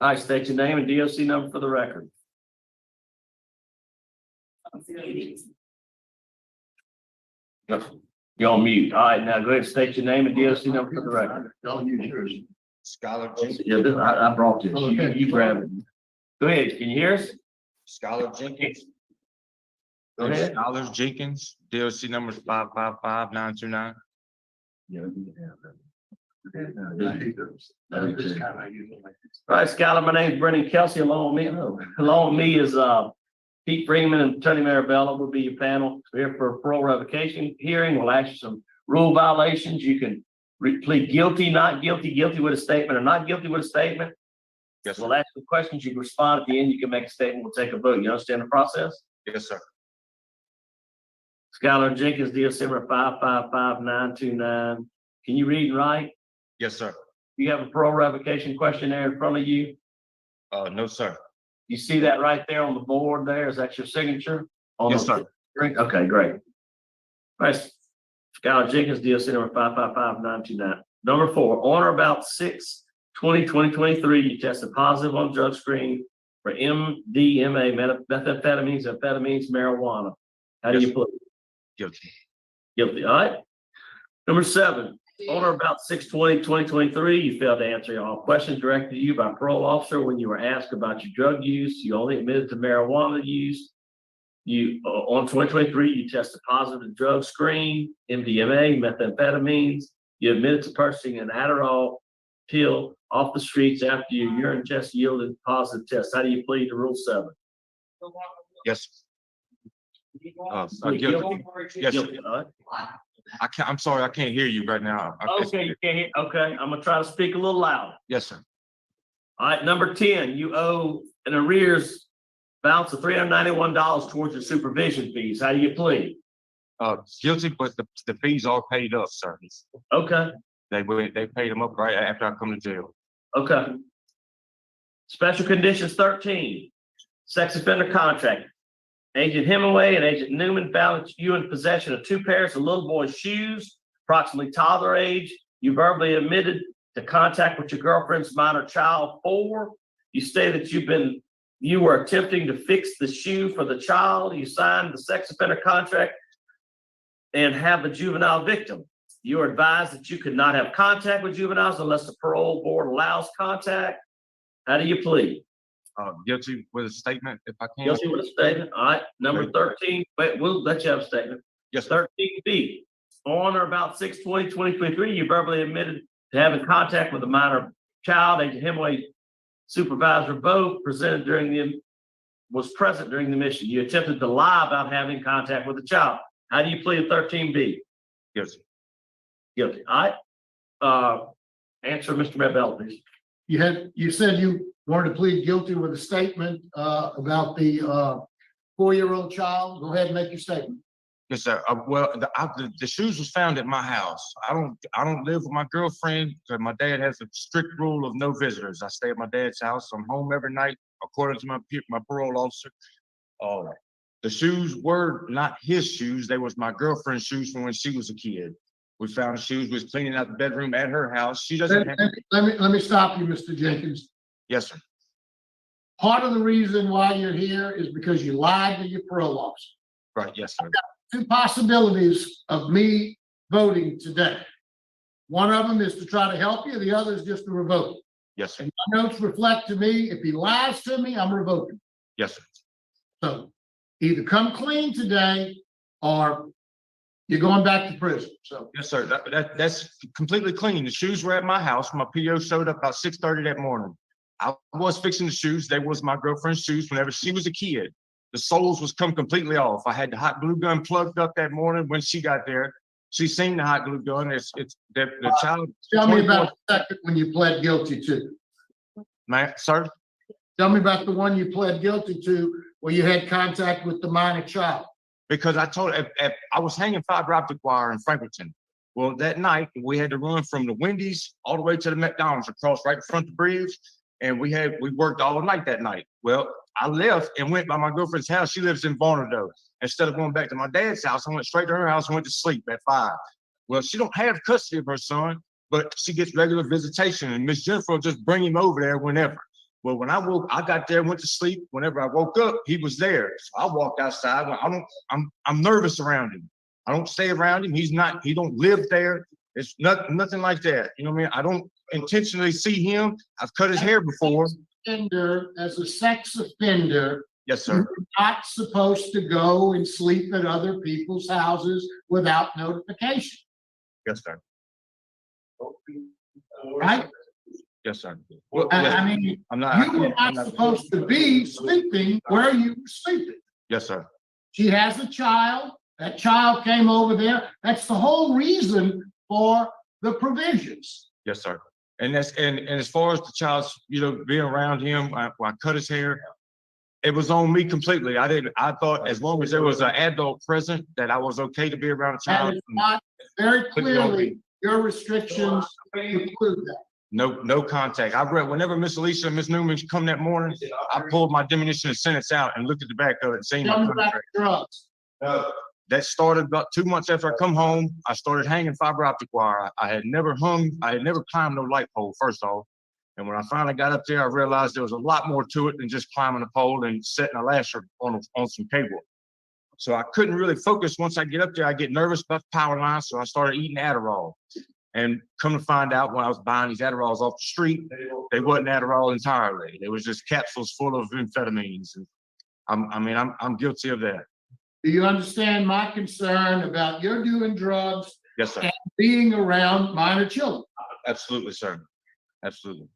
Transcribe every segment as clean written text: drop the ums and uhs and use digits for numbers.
All right, state your name and DOC number for the record. You're on mute. All right, now go ahead and state your name and DOC number for the record. Don't use yours. Skyler Jenkins. Yeah, I brought this. You grab it. Go ahead. Can you hear us? Skyler Jenkins. Go ahead. Skyler Jenkins. DLC number is 555929. All right, Skyler, my name is Brendan Kelsey. Along with me is Pete Freeman and Tony Marabella will be your panel. We're here for a parole revocation hearing. We'll ask you some rule violations. You can plead guilty, not guilty, guilty with a statement, or not guilty with a statement. Yes, sir. We'll ask you questions. You can respond at the end. You can make a statement. We'll take a vote. You understand the process? Yes, sir. Skyler Jenkins, DOC number 555929. Can you read and write? Yes, sir. You have a parole revocation questionnaire in front of you. No, sir. You see that right there on the board there? Is that your signature? Yes, sir. Okay, great. All right. Skyler Jenkins, DOC number 555929. Number 4, on or about 6/20/2023, you tested positive on drug screen for MDMA, methamphetamines, amphetamines, marijuana. How do you plead? Guilty. Guilty, all right. Number 7, on or about 6/20/2023, you failed to answer all questions directed to you by a parole officer when you were asked about your drug use. You only admitted to marijuana use. On 2023, you tested positive to drug screen, MDMA, methamphetamines. You admitted to purchasing an Adderall pill off the streets after your urine test yielded positive test. How do you plead to Rule 7? Yes. Plead Guilty. Yes, sir. Guilty, all right. I'm sorry, I can't hear you right now. Okay, you can't hear. Okay, I'm gonna try to speak a little louder. Yes, sir. All right, number 10, you owe an arrears balance of $391 towards your supervision fees. How do you plead? Guilty, but the fees are paid up, sir. Okay, They paid them up right after I come to jail. okay. Special conditions 13, sex offender contract. Agent Hemingway and Agent Newman found you in possession of 2 pairs of little boys' shoes, approximately toddler age. You verbally admitted to contact with your girlfriend's minor child 4. You stated that you were attempting to fix the shoe for the child. You signed the sex offender contract and have the juvenile victim. You were advised that you could not have contact with juveniles unless the parole board allows contact. How do you plead? Guilty with a statement, if I can. Guilty with a statement. All right. Number 13. Wait, we'll let you have a statement. Yes, sir. 13B. On or about 6/20/2023, you verbally admitted to having contact with a minor child. Agent Hemingway, supervisor both was present during the mission. You attempted to lie about having contact with the child. How do you plead 13B? Guilty. Guilty. All right. Answer, Mr. Marabella, please. You said you wanted to plead guilty with a statement about the 4-year-old child. Go ahead and make your statement. Yes, sir. Well, the shoes was found at my house. I don't live with my girlfriend because my dad has a strict rule of no visitors. I stay at my dad's house. I'm home every night, according to my parole officer. The shoes were not his shoes. They was my girlfriend's shoes from when she was a kid. We found the shoes. We was cleaning out the bedroom at her house. She doesn't have. Let me stop you, Mr. Jenkins. Yes, sir. Part of the reason why you're here is because you lied to your parole officer. Right. Yes, sir. 2 possibilities of me voting today. One of them is to try to help you. The other is just to revoke. Yes, sir. And my notes reflect to me, if he lies to me, I'm revoking. Yes, sir. So either come clean today or you're going back to prison. So Yes, sir. That's completely clean. The shoes were at my house. My PO showed up about 6:30 that morning. I was fixing the shoes. They was my girlfriend's shoes whenever she was a kid. The soles was come completely off. I had the hot glue gun plugged up that morning when she got there. She seen the hot glue gun. The child. tell me about the second one you pled guilty to. Sir? Tell me about the one you pled guilty to where you had contact with the minor child. Because I told I was hanging fiber optic wire in Franklinton. Well, that night we had to run from the Wendy's all the way to the McDonald's across right in front of the bridge. And we worked all night that night. Well, I left and went by my girlfriend's house. She lives in Varnado. Instead of going back to my dad's house, I went straight to her house and went to sleep at 5. Well, she don't have custody of her son, but she gets regular visitation, and Miss Jennifer will just bring him over there whenever. Well, when I got there, went to sleep. Whenever I woke up, he was there. So I walked outside. I'm nervous around him. I don't stay around him. He don't live there. It's nothing like that. You know what I mean? I don't intentionally see him. I've cut his hair before. As a sex offender, Yes, sir. you're not supposed to go and sleep at other people's houses without notification, Yes, sir. right? Yes, sir. Well, I mean, you were not supposed to be sleeping where you were sleeping. Yes, sir. She has a child. That child came over there. That's the whole reason for the provisions. Yes, sir. And as far as the child's, being around him, I cut his hair. It was on me completely. I thought as long as there was an adult present that I was okay to be around a That child. is not very clearly, your restrictions include that. No contact. I read whenever Miss Alicia and Miss Newman come that morning, I pulled my diminution of sentence out and looked at the back of it and seen Tell my me about contract. drugs. That started about 2 months after I come home. I started hanging fiber optic wire. I had never climbed no light pole, first off. And when I finally got up there, I realized there was a lot more to it than just climbing a pole and setting a lasher on some cable. So I couldn't really focus. Once I get up there, I get nervous about the power line. So I started eating Adderall. And come to find out, when I was buying these Adderalls off the street, they wasn't Adderall entirely. They was just capsules full of amphetamines. And I'm guilty of that. Do you understand my concern about your doing drugs Yes, sir. and being around minor children? Absolutely, sir. Absolutely.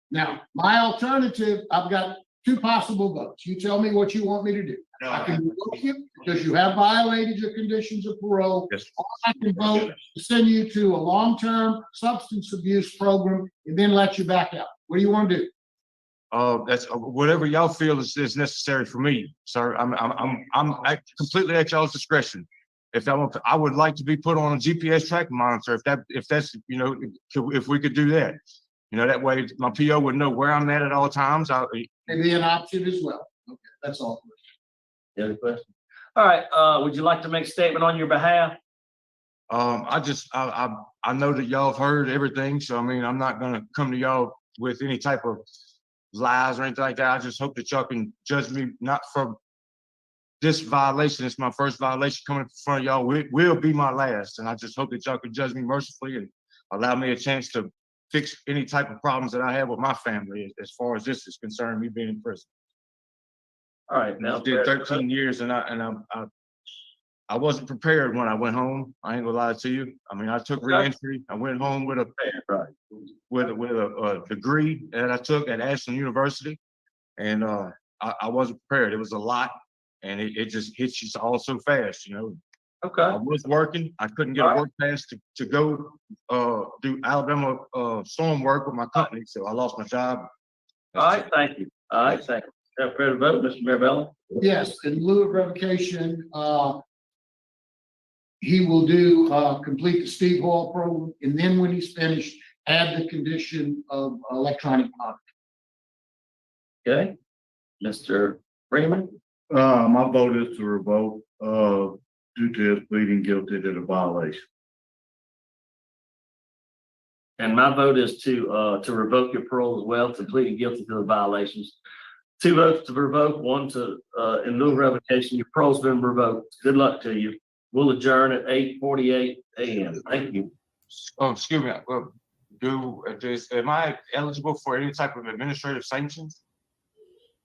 Now, my alternative, I've got two possible votes. You tell me what you want me to do. I can revoke you because you have violated your conditions of parole. Yes. Or I can vote to send you to a long-term substance abuse program and then let you back out. What do you want to do? That's whatever y'all feel is necessary for me, sir. I'm completely at y'all's discretion. I would like to be put on a GPS tracking monitor if that's if we could do that. That way my PO would know where I'm at all times. Maybe an option as well. Okay, that's all. Any other question? All right, would you like to make a statement on your behalf? I know that y'all have heard everything, so I'm not gonna come to y'all with any type of lies or anything like that. I just hope that y'all can judge me not for this violation. It's my first violation coming in front of y'all. Will be my last, and I just hope that y'all can judge me mercifully and allow me a chance to fix any type of problems that I have with my family as far as this is concerned, me being in prison. All right, I now did 13 years, and I wasn't prepared when I went home. I ain't gonna lie to you. I took re-entry. I went home with a degree that I took at Ashland University, and I wasn't prepared. It was a lot, and it just hits you all so fast, Okay. I was working. I couldn't get a work pass to go do Alabama storm work with my company, so I lost my job. All right, thank you. All right, thank you. Have a vote, Mr. Marabella? Yes, in lieu of revocation, he will complete the Steve Hall program, and then when he's finished, add the condition of electronic monitoring. Okay. Mr. Freeman? My vote is to revoke, due to his pleading guilty to the violation. And my vote is to revoke your parole as well, to plead guilty to the violations. 2 votes to revoke, 1 to in lieu of revocation. Your parole's been revoked. Good luck to you. We'll adjourn at 8:48 a.m. Thank you. Oh, excuse me. Am I eligible for any type of administrative sanctions?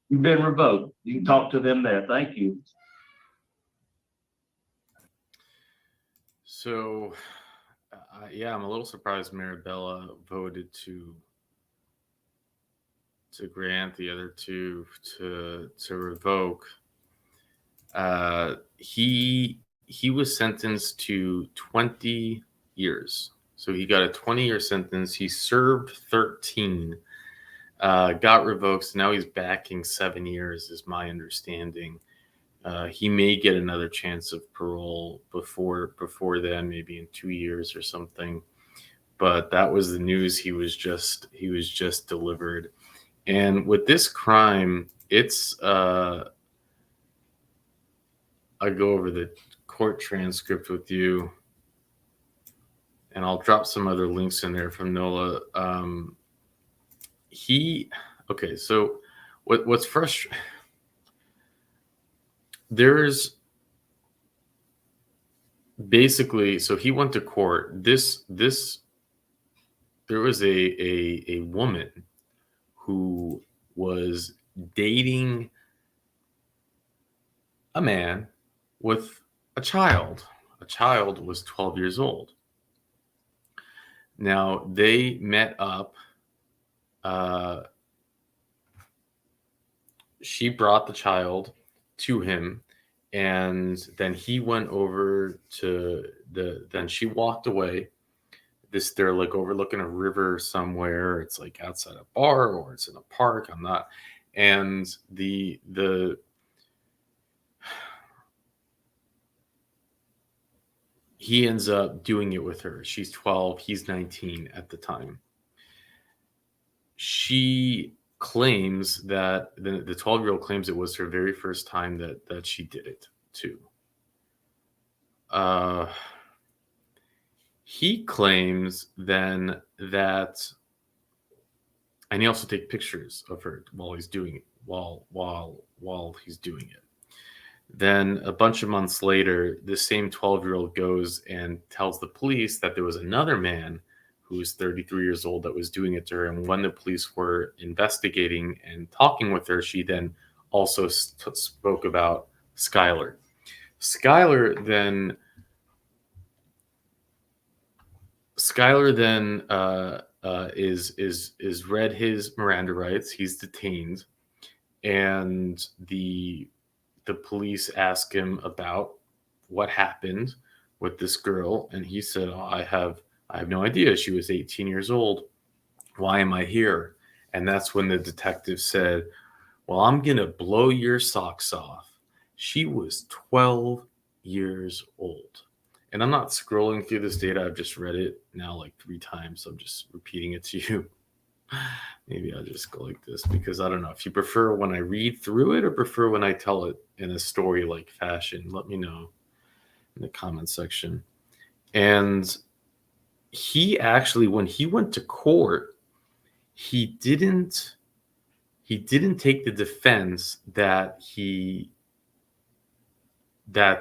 You've been revoked. You can talk to them there. Thank you. So, yeah, I'm a little surprised Marabella voted to grant, the other two to revoke. He was sentenced to 20 years. So he got a 20-year sentence. He served 13, got revoked. So now he's backing 7 years, is my understanding. He may get another chance of parole before then, maybe in 2 years or something. But that was the news he was just delivered. And with this crime, it's I'll go over the court transcript with you, and I'll drop some other links in there from NOLA. Okay, so what's frustrating? There's basically, so he went to court. There was a woman who was dating a man with a child. A child was 12 years old. Now they met up. Uh, she brought the child to him, and then he went over to then she walked away. They're like overlooking a river somewhere. It's like outside a bar or it's in a park. I'm not. And he ends up doing it with her. She's 12, he's 19 at the time. She claims that the 12-year-old claims it was her very first time that she did it too. He claims then that, and he also takes pictures of her while he's doing it, while he's doing it. Then a bunch of months later, this same 12-year-old goes and tells the police that there was another man who was 33 years old that was doing it to her. And when the police were investigating and talking with her, she then also spoke about Skyler. Skyler then is read his Miranda rights. He's detained, and the police ask him about what happened with this girl, and he said, oh, I have no idea. She was 18 years old. Why am I here? And that's when the detective said, well, I'm gonna blow your socks off. She was 12 years old. And I'm not scrolling through this data. I've just read it now like 3 times. So I'm just repeating it to you. Maybe I'll just go like this because I don't know if you prefer when I read through it or prefer when I tell it in a story like fashion. Let me know in the comment section. And he actually, when he went to court, he didn't take the defense that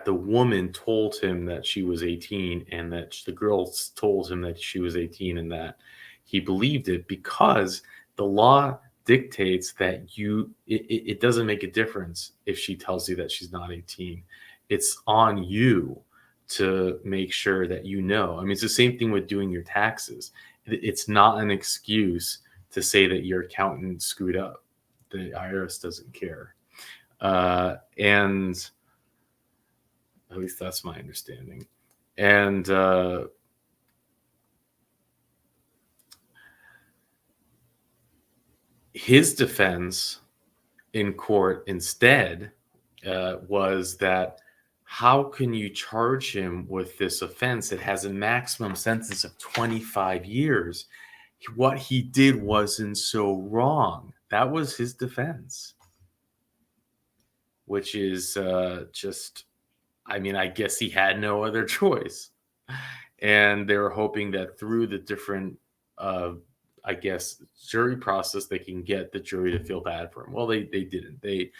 the woman told him that she was 18 and that the girls told him that she was 18 and that he believed it, because the law dictates that it doesn't make a difference if she tells you that she's not 18. It's on you to make sure that you know. I mean, it's the same thing with doing your taxes. It's not an excuse to say that your accountant screwed up. The IRS doesn't care. And at least that's my understanding. And his defense in court instead was that how can you charge him with this offense that has a maximum sentence of 25 years? What he did wasn't so wrong. That was his defense, which is just, I mean, I guess he had no other choice. And they were hoping that through the different, I guess, jury process, they can get the jury to feel bad for him. Well, they didn't. They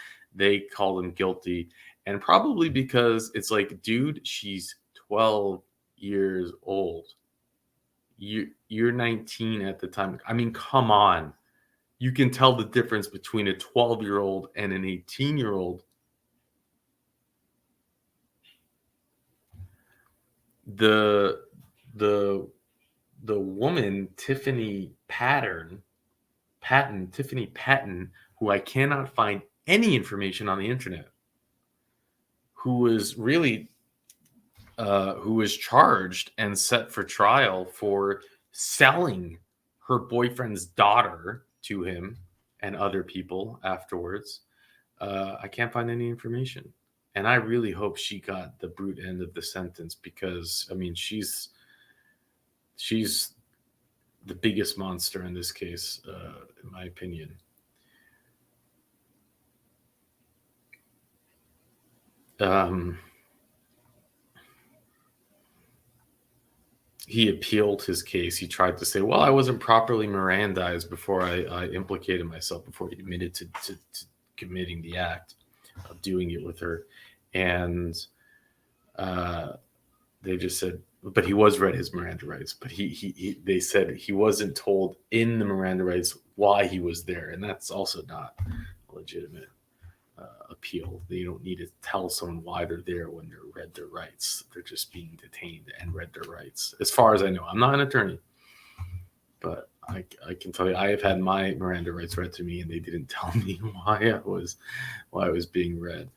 called him guilty. And probably because it's like, dude, she's 12 years old. You're 19 at the time. I mean, come on. You can tell the difference between a 12-year-old and an 18-year-old. The woman, Tiffany Patton, who I cannot find any information on the internet, who was charged and set for trial for selling her boyfriend's daughter to him and other people afterwards. I can't find any information. And I really hope she got the brute end of the sentence, because, I mean, she's the biggest monster in this case, in my opinion. he appealed his case. He tried to say, well, I wasn't properly Mirandized before I implicated myself, before he admitted to committing the act of doing it with her. And they just said, but he was read his Miranda rights. But they said he wasn't told in the Miranda rights why he was there. And that's also not a legitimate appeal. They don't need to tell someone why they're there when they're read their rights. They're just being detained and read their rights. As far as I know, I'm not an attorney, but I can tell you, I have had my Miranda rights read to me, and they didn't tell me why I was being read.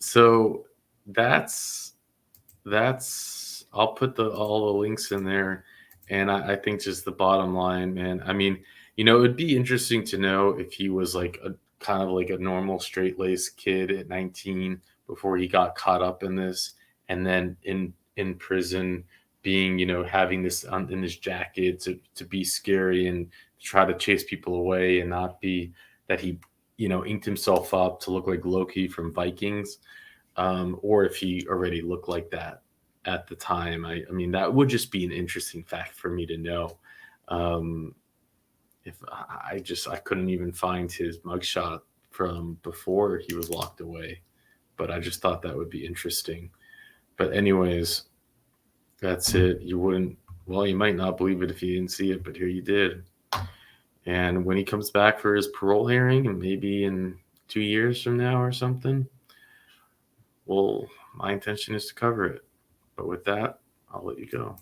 So that's I'll put all the links in there, and I think just the bottom line, man. I mean, it would be interesting to know if he was like a kind of like a normal straight-laced kid at 19 before he got caught up in this, and then in prison being, having this in his jacket to be scary and try to chase people away and not be that he, inked himself up to look like Loki from Vikings, or if he already looked like that at the time. I mean, that would just be an interesting fact for me to know. If I couldn't even find his mugshot from before he was locked away, but I just thought that would be interesting. But anyways, that's it. You might not believe it if you didn't see it, but here you did. And when he comes back for his parole hearing, and maybe in 2 years from now or something, well, my intention is to cover it. But with that, I'll let you go.